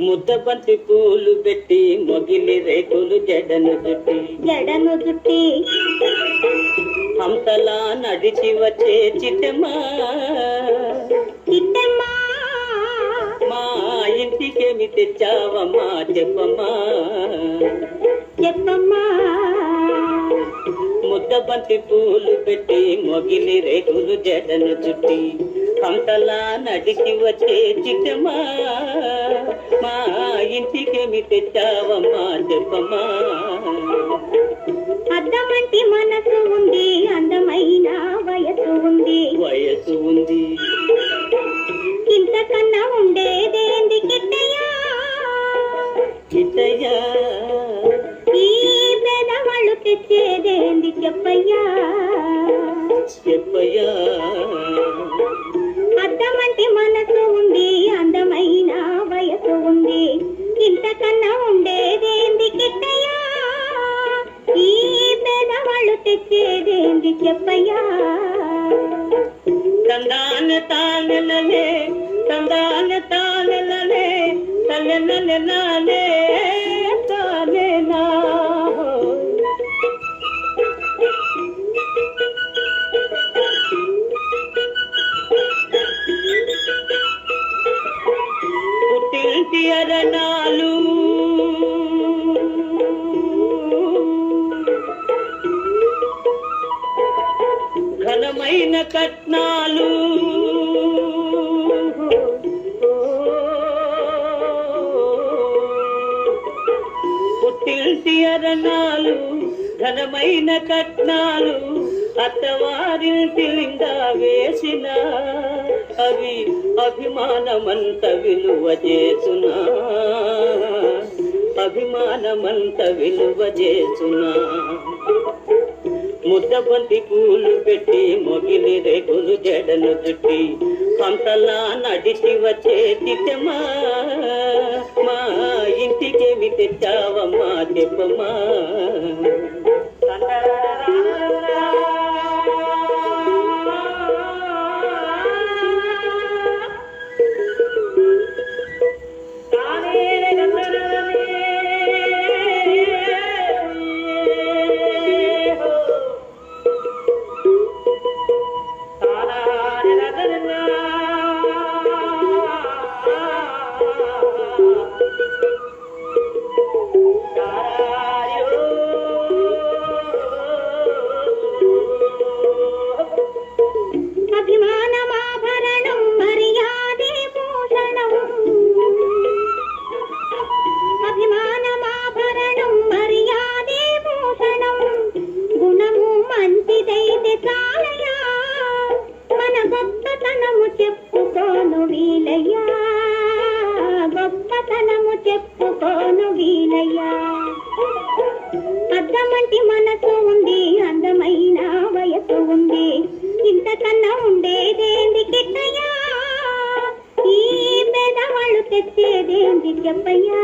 ముద్దబంతి పూలు పెట్టి మొగిలి రేకులు జడను జుట్టి హంసలా నడిచి వచ్చే చిట్టమ్మా మా ఇంటికేమి తెచ్చావమ్మా చెప్పమ్మా ముద్దబంతి పూలు పెట్టి మొగిలి రేకులు జడను చుట్టి హంసలా నడిచి వచ్చే చిట్టమ్మా మా ఇంటికేమి తెచ్చావమ్మా చెప్పమ్మా అద్దమంటి మనసు ఉంది అందమైన వయసు ఉంది ఇంతకన్నా ఉండేదేంది కిట్టయ్యా ఈ పేదవాళ్ళు తెచ్చేదేంది చెప్పయ్యా అద్దమంటి మనసు ఉంది అందమైన వయసు ఉంది ఇంతకన్నా ఉండేదేంది కిట్టయ్యా ఈ పేదవాళ్ళు తెచ్చేదేంది చెప్పయ్యా తందాన తానలనే తల్లెనలే తానేనా పుట్టింటి అరణాలు ఘనమైన కట్నాలు పుట్టింటి అరణాలు ఘనమైన కట్నాలు అత్తవారింటి లింగా వేసిన అవి అభిమానమంత విలువ చేస్తున్నా ముద్దబంతి పూలు పెట్టి మొగిలి రేకులు జడను చుట్టి హంసలా నడిచి వచ్చే చిట్టమ్మా మా ఇంటికేమి తెచ్చావమ్మా చెప్పమ్మా చెప్పుకోను వీలయ్యా అద్దమంటి మనసు ఉంది అందమైన వయసు ఉంది ఇంతకన్నా ఉండేదేంది కిట్టయ్యా ఈ పేదవాళ్ళు తెచ్చేదేంది చెప్పయ్యా